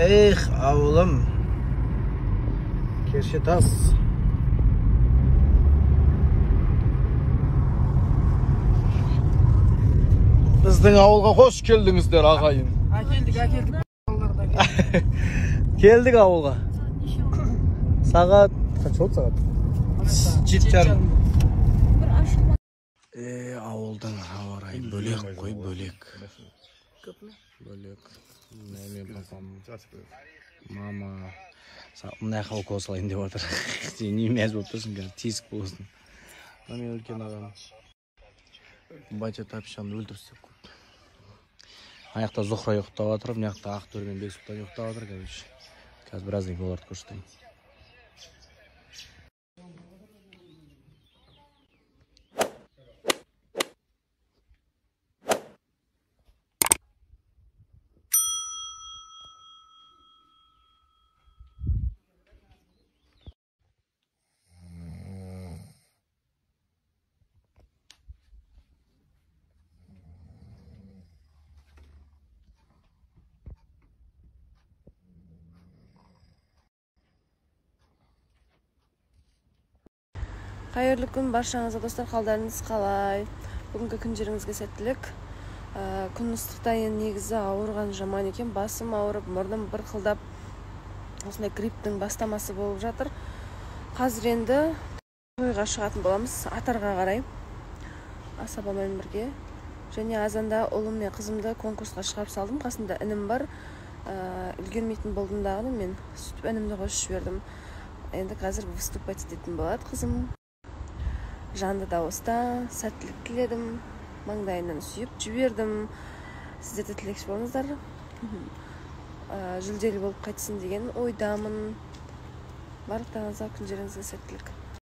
Эх, ауылым. Кершетас. Біздің ауылға қош келдіңіздер, ағайын. Келдік. Келдік ауылға. Сағат, қанша болды сағат? 7:30. Ауылдың ауа райы бөлек қой, бөлек. Бөлек. Мама, мына жаққа укол салайын деп отыр. Сен не мәз болып тұрсың, тесік болсын. Мен үлкен ағам. Батя тапшаны өлтірсек көп. Аяқта Зухра ұйықтап отыр, мына жақта Ақтөр мен Бексұлтан ұйықтап отыр, короче. Қазір біраздан оларды көрсетейін. Қайырлы күн баршаңызға достар, қалдарыңыз қалай? Бүгінгі күн жеріңізге сәттілік. Күн ыстықтан негізі ауырған жаман екен, басым ауырып, мұрным бір қылдап, осындай грипптің бастамасы болып жатыр. Қазір енді тойға шығатын боламыз, Атарға қарай, асабаммен бірге. Және азанда ұлым мен қызымды конкурсқа шығарып салдым. Қасында інім бар, үлгермейтін болдым дағыны, мен сөйтіп інімді қосып жібердім. Енді қазір выступать ететін болады қызым. Жанды дауыста сәттілік тіледім, маңдайынан сүйіп жібердім. Сіздер де тілекші болыңыздар. Жүлделі болып қайтсын деген ойдамын. Барлықтарыңызға күндеріңізге сәттілік.